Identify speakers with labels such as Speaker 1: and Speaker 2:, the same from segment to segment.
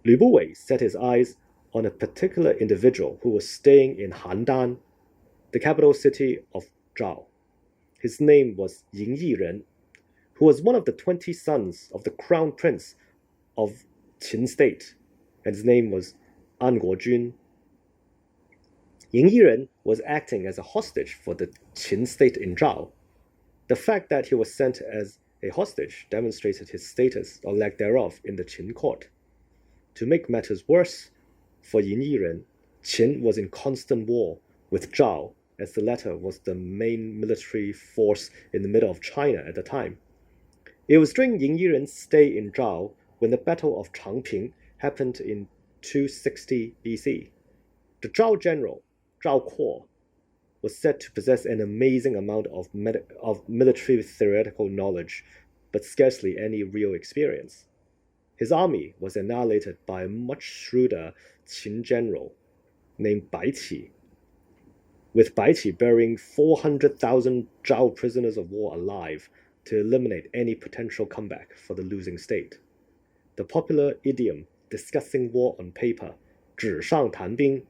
Speaker 1: Lü Buwei set his eyes on a particular individual who was staying in Handan, the capital city of Zhao. His name was Ying Yiren, who was one of the 20 sons of the crown prince of Qin state, and his name was An Guojun. Ying Yiren was acting as a hostage for the Qin state in Zhao. The fact that he was sent as a hostage demonstrated his status or lack thereof in the Qin court. To make matters worse, for Ying Yiren, Qin was in constant war with Zhao, as the latter was the main military force in the middle of China at the time. It was during Ying Yiren's stay in Zhao when the Battle of Changping happened in 260 BC. The Zhao general, Zhao Kuo, was said to possess an amazing amount of military theoretical knowledge, but scarcely any real experience. His army was annihilated by a much shrewder Qin general named Bai Qi, with Bai Qi burying 400,000 Zhao prisoners of war alive to eliminate any potential comeback for the losing state. The popular idiom discussing war on paper, 纸上谈兵,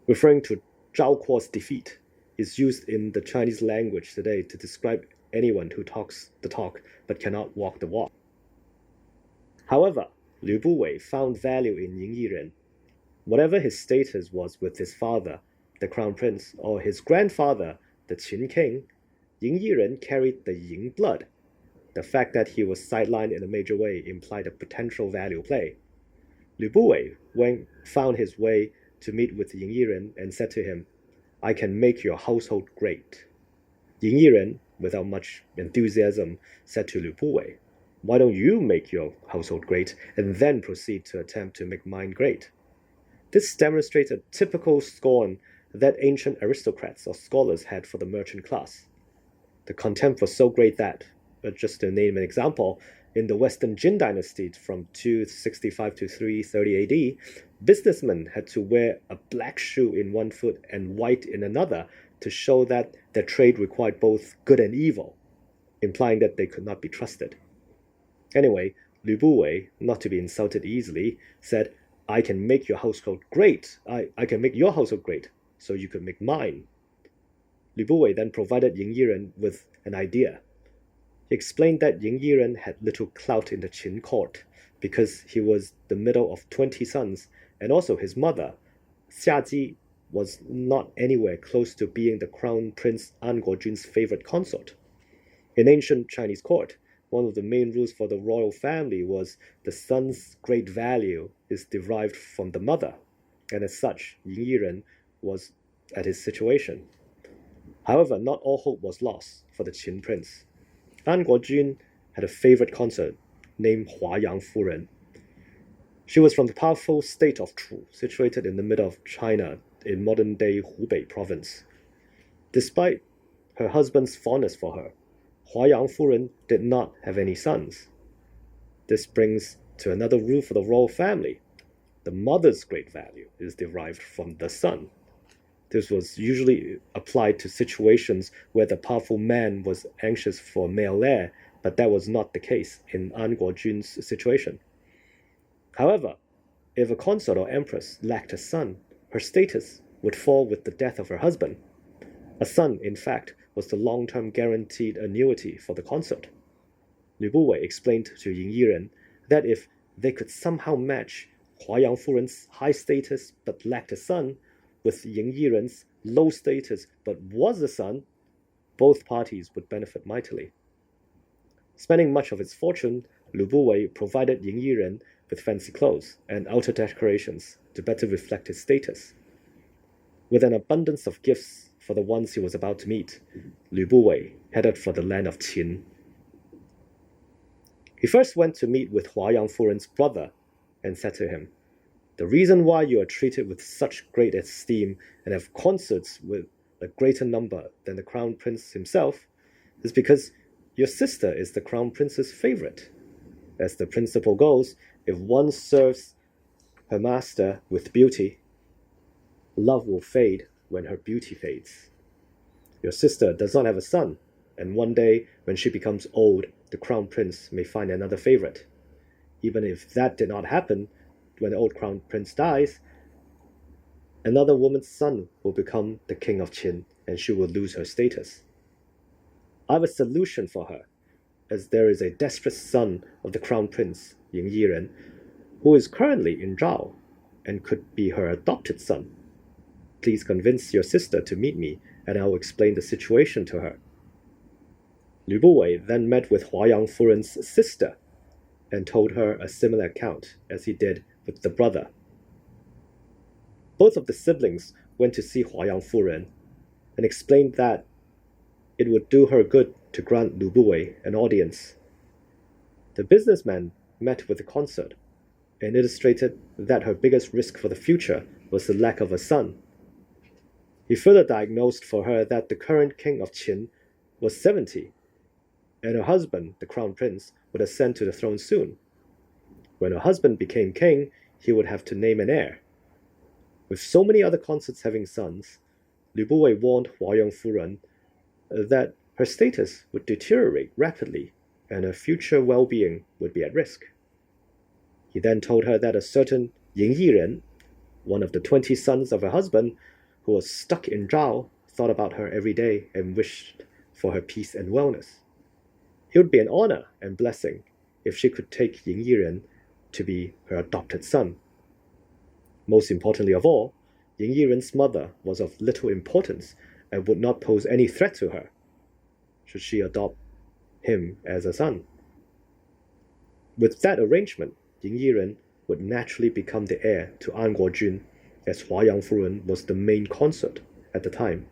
Speaker 1: referring to Zhao Kuo's defeat, is used in the Chinese language today to describe anyone who talks the talk but cannot walk the walk. However, Lü Buwei found value in Ying Yiren. Whatever his status was with his father, the crown prince, or his grandfather, the Qin king, Ying Yiren carried the Ying blood. The fact that he was sidelined in a major way implied a potential value play. Lü Buwei found his way to meet with Ying Yiren and said to him, "I can make your household great." Ying Yiren, without much enthusiasm, said to Lü Buwei, "Why don't you make your household great and then proceed to attempt to make mine great?" This demonstrates a typical scorn that ancient aristocrats or scholars had for the merchant class. The contempt was so great that, just to name an example, in the Western Jin dynasty from 265 to 330 AD, businessmen had to wear a black shoe in one foot and white in another to show that their trade required both good and evil, implying that they could not be trusted. Anyway, Lü Buwei, not to be insulted easily, said, "I can make your household great. I can make your household great, so you could make mine." Lü Buwei then provided Ying Yiren with an idea. He explained that Ying Yiren had little clout in the Qin court because he was the middle of 20 sons, and also his mother, Xia Ji, was not anywhere close to being the crown prince An Guojun's favorite consort. In ancient Chinese court, one of the main rules for the royal family was the son's great value is derived from the mother, and as such, Ying Yiren was at his situation. However, not all hope was lost for the Qin prince. An Guojun had a favorite consort named Huayang Furen. She was from the powerful state of Chu, situated in the middle of China in modern-day Hubei province. Despite her husband's fondness for her, Huayang Furen did not have any sons. This brings to another rule for the royal family. The mother's great value is derived from the son. This was usually applied to situations where the powerful man was anxious for male heir, but that was not the case in An Guojun's situation. However, if a consort or empress lacked a son, her status would fall with the death of her husband. A son, in fact, was the long-term guaranteed annuity for the consort. Lü Buwei explained to Ying Yiren that if they could somehow match Huayang Furen's high status but lacked a son with Ying Yiren's low status but was a son, both parties would benefit mightily. Spending much of his fortune, Lü Buwei provided Ying Yiren with fancy clothes and outer decorations to better reflect his status. With an abundance of gifts for the ones he was about to meet, Lü Buwei headed for the land of Qin. He first went to meet with Huayang Furen's brother and said to him, "The reason why you are treated with such great esteem and have consorts with a greater number than the crown prince himself is because your sister is the crown prince's favorite. As the principle goes, if one serves her master with beauty, love will fade when her beauty fades. Your sister does not have a son, and one day when she becomes old, the crown prince may find another favorite. Even if that did not happen, when the old crown prince dies, another woman's son will become the king of Qin, and she will lose her status. I have a solution for her, as there is a desperate son of the crown prince, Ying Yiren, who is currently in Zhao and could be her adopted son. Please convince your sister to meet me, and I will explain the situation to her. Lü Buwei then met with Huayang Furen's sister and told her a similar account as he did with the brother. Both of the siblings went to see Huayang Furen and explained that it would do her good to grant Lü Buwei an audience. The businessman met with the consort and illustrated that her biggest risk for the future was the lack of a son. He further diagnosed for her that the current king of Qin was 70, and her husband, the crown prince, would ascend to the throne soon. When her husband became king, he would have to name an heir. With so many other consorts having sons, Lü Buwei warned Huayang Furen that her status would deteriorate rapidly and her future well-being would be at risk. He then told her that a certain Ying Yiren, one of the 20 sons of her husband, who was stuck in Zhao, thought about her every day and wished for her peace and wellness. It would be an honor and blessing if she could take Ying Yiren to be her adopted son. Most importantly of all, Ying Yiren's mother was of little importance and would not pose any threat to her should she adopt him as a son. With that arrangement, Ying Yiren would naturally become the heir to An Guojun, as Huayang Furen was the main consort at the time.